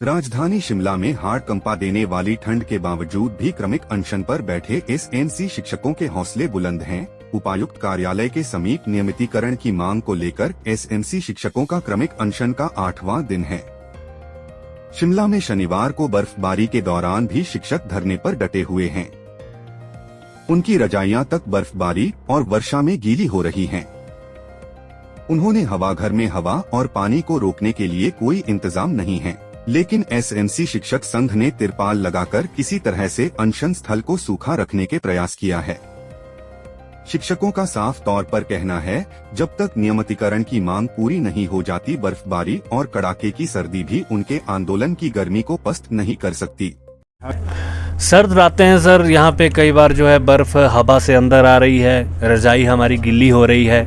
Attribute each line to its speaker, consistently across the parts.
Speaker 1: राजधानी शिमला में हाड़ कंपा देने वाली ठंड के बावजूद भी क्रमिक अनशन पर बैठे एसएमसी शिक्षकों के हौसले बुलंद हैं। उपायुक्त कार्यालय के समीप नियमितीकरण की मांग को लेकर एसएमसी शिक्षकों का क्रमिक अनशन का 8वां दिन है। शिमला में शनिवार को बर्फबारी के दौरान भी शिक्षक धरने पर डटे हुए हैं। उनकी रजाइयां तक बर्फबारी और वर्षा में गीली हो रही हैं। उन्होंने हवाघर में हवा और पानी को रोकने के लिए कोई इंतजाम नहीं है, लेकिन एसएमसी शिक्षक संघ ने तिरपाल लगाकर किसी तरह से अनशन स्थल को सूखा रखने के प्रयास किया है। शिक्षकों का साफ तौर पर कहना है, जब तक नियमितीकरण की मांग पूरी नहीं हो जाती, बर्फबारी और कड़ाके की सर्दी भी उनके आंदोलन की गर्मी को पस्त नहीं कर सकती।
Speaker 2: सर्द रातें हैं सर, यहाँ पे कई बार जो है बर्फ हवा से अंदर आ रही है, रजाई हमारी गिल्ली हो रही है,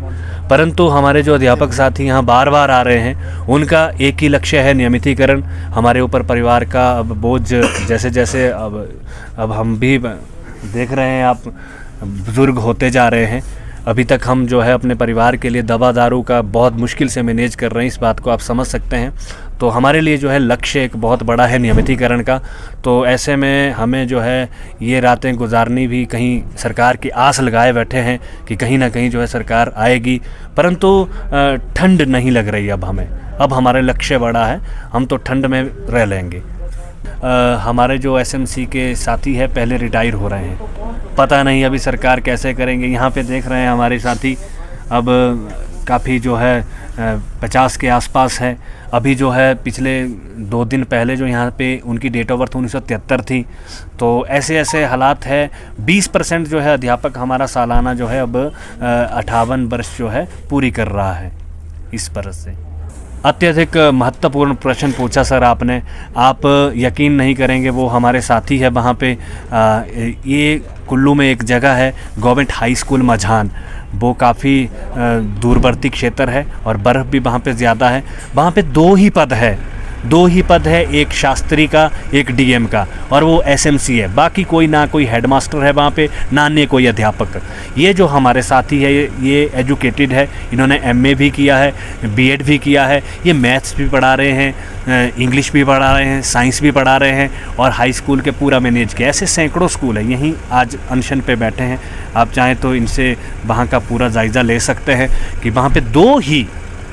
Speaker 2: परंतु हमारे जो अध्यापक साथी यहाँ बार बार आ रहे हैं, उनका एक ही लक्ष्य है नियमितीकरण। हमारे ऊपर परिवार का अब बोझ जैसे जैसे अब हम भी देख रहे हैं, आप बुजुर्ग होते जा रहे हैं। अभी तक हम जो है अपने परिवार के लिए दवा दारू का बहुत मुश्किल से मैनेज कर रहे हैं, इस बात को आप समझ सकते हैं। तो हमारे लिए जो है लक्ष्य एक बहुत बड़ा है नियमितीकरण का। तो ऐसे में हमें जो है ये रातें गुजारनी भी, कहीं सरकार की आस लगाए बैठे हैं कि कहीं ना कहीं जो है सरकार आएगी, परंतु ठंड नहीं लग रही अब हमें। अब हमारे लक्ष्य बड़ा है, हम तो ठंड में रह लेंगे। हमारे जो एसएमसी के साथी है पहले रिटायर हो रहे हैं, पता नहीं अभी सरकार कैसे करेंगे। यहाँ पे देख रहे हैं हमारे साथी अब काफ़ी जो है 50 के आसपास है। अभी जो है पिछले 2 दिन पहले जो यहाँ पे उनकी डेट ऑफ बर्थ 1973 थी। तो ऐसे ऐसे हालात है। 20% जो है अध्यापक हमारा सालाना जो है अब 58 वर्ष जो है पूरी कर रहा है। इस बरस से अत्यधिक महत्वपूर्ण प्रश्न पूछा सर आपने। आप यकीन नहीं करेंगे, वो हमारे साथी है वहाँ पे। ये कुल्लू में एक जगह है गवर्नमेंट हाई स्कूल मझान, वो काफ़ी दूरवर्ती क्षेत्र है और बर्फ़ भी वहाँ पे ज़्यादा है। वहाँ पे 2 ही पद है, एक शास्त्री का, एक डीएम का, और वो एसएमसी है। बाकी कोई ना कोई हेडमास्टर है वहाँ पे, ना ने कोई अध्यापक। ये जो हमारे साथी है ये एजुकेटेड है, इन्होंने एमए भी किया है, बीएड भी किया है। ये मैथ्स भी पढ़ा रहे हैं, इंग्लिश भी पढ़ा रहे हैं, साइंस भी पढ़ा रहे हैं और हाई स्कूल के पूरा मैनेज किया। ऐसे सैकड़ों स्कूल है, यहीं आज अनशन पे बैठे हैं। आप चाहें तो इनसे वहाँ का पूरा जायज़ा ले सकते हैं कि वहाँ पे 2 ही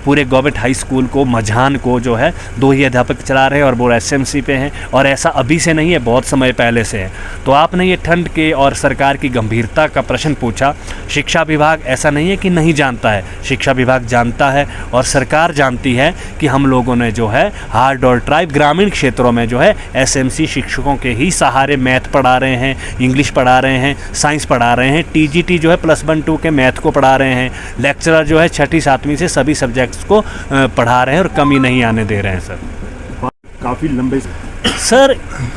Speaker 2: पूरे गवर्नमेंट हाई स्कूल को, मझान को जो है 2 ही अध्यापक चला रहे हैं और वो एसएमसी पे हैं। और ऐसा अभी से नहीं है, बहुत समय पहले से है। तो आपने ये ठंड के और सरकार की गंभीरता का प्रश्न पूछा। शिक्षा विभाग ऐसा नहीं है कि नहीं जानता है, शिक्षा विभाग जानता है और सरकार जानती है कि हम लोगों ने जो है हार्ड और ट्राइब ग्रामीण क्षेत्रों में जो है एसएमसी शिक्षकों के ही सहारे मैथ पढ़ा रहे हैं, इंग्लिश पढ़ा रहे हैं, साइंस पढ़ा रहे हैं, टीजीटी जो है +1 2 के मैथ को पढ़ा रहे हैं, लेक्चरर जो है 6ठी 7वीं से सभी सब्जेक्ट को पढ़ा रहे हैं और कमी नहीं आने दे रहे हैं सर।
Speaker 3: काफ़ी लंबे
Speaker 2: सर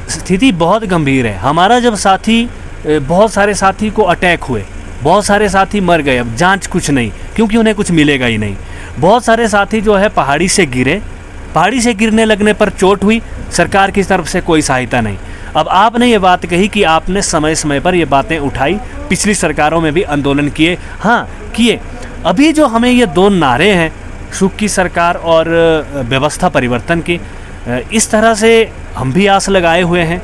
Speaker 2: स्थिति बहुत गंभीर है। हमारा जब साथी, बहुत सारे साथी को अटैक हुए, बहुत सारे साथी मर गए, अब जांच कुछ नहीं, क्योंकि उन्हें कुछ मिलेगा ही नहीं। बहुत सारे साथी जो है पहाड़ी से गिरे, पहाड़ी से गिरने लगने पर चोट हुई, सरकार की तरफ से कोई सहायता नहीं। अब आपने ये बात कही कि आपने समय समय पर ये बातें उठाई, पिछली सरकारों में भी आंदोलन किए, हाँ किए। अभी जो हमें ये 2 नारे हैं, सुख की सरकार और व्यवस्था परिवर्तन की, इस तरह से हम भी आस लगाए हुए हैं।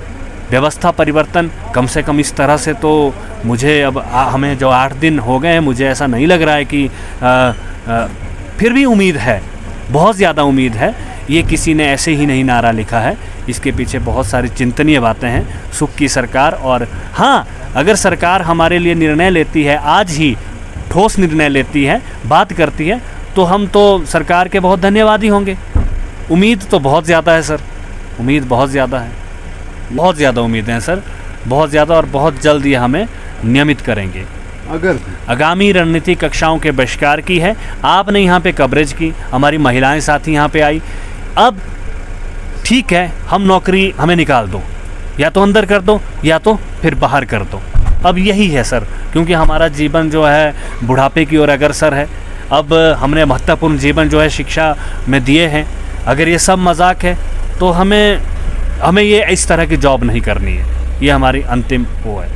Speaker 2: व्यवस्था परिवर्तन कम से कम इस तरह से तो मुझे अब हमें जो 8 दिन हो गए हैं, मुझे ऐसा नहीं लग रहा है कि फिर भी उम्मीद है, बहुत ज़्यादा उम्मीद है। ये किसी ने ऐसे ही नहीं नारा लिखा है, इसके पीछे बहुत सारी चिंतनीय बातें हैं। सुख की सरकार, और हाँ, अगर सरकार हमारे लिए निर्णय लेती है, आज ही ठोस निर्णय लेती है, बात करती है, तो हम तो सरकार के बहुत धन्यवादी होंगे। उम्मीद तो बहुत ज़्यादा है सर, उम्मीद बहुत ज़्यादा है, बहुत ज़्यादा उम्मीदें हैं सर, बहुत ज़्यादा, और बहुत जल्द ये हमें नियमित करेंगे।
Speaker 3: अगर
Speaker 2: आगामी रणनीति कक्षाओं के बहिष्कार की है, आपने यहाँ पे कवरेज की, हमारी महिलाएं साथी यहाँ पे आई। अब ठीक है, हम नौकरी हमें निकाल दो, या तो अंदर कर दो या तो फिर बाहर कर दो। अब यही है सर, क्योंकि हमारा जीवन जो है बुढ़ापे की ओर अग्रसर है। अब हमने महत्वपूर्ण जीवन जो है शिक्षा में दिए हैं। अगर ये सब मजाक है तो हमें ये इस तरह की जॉब नहीं करनी है। ये हमारी अंतिम वो है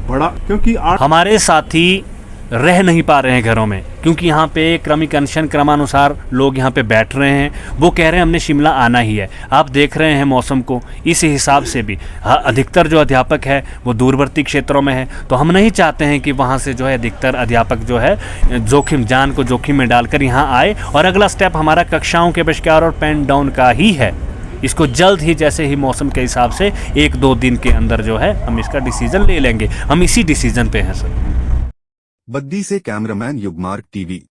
Speaker 3: बड़ा, क्योंकि
Speaker 2: हमारे साथी रह नहीं पा रहे हैं घरों में। क्योंकि यहाँ पे क्रमिक अनशन क्रमानुसार लोग यहाँ पे बैठ रहे हैं। वो कह रहे हैं हमने शिमला आना ही है। आप देख रहे हैं मौसम को, इस हिसाब से भी अधिकतर जो अध्यापक है वो दूरवर्ती क्षेत्रों में है, तो हम नहीं चाहते हैं कि वहाँ से जो है अधिकतर अध्यापक जो है जान को जोखिम में डालकर यहाँ आए। और अगला स्टेप हमारा कक्षाओं के बहिष्कार और पेन डाउन का ही है। इसको जल्द ही, जैसे ही मौसम के हिसाब से 1-2 दिन के अंदर जो है हम इसका डिसीजन ले लेंगे। हम इसी डिसीजन पे हैं सर।
Speaker 1: बद्दी से कैमरामैन युगमार्ग टीवी।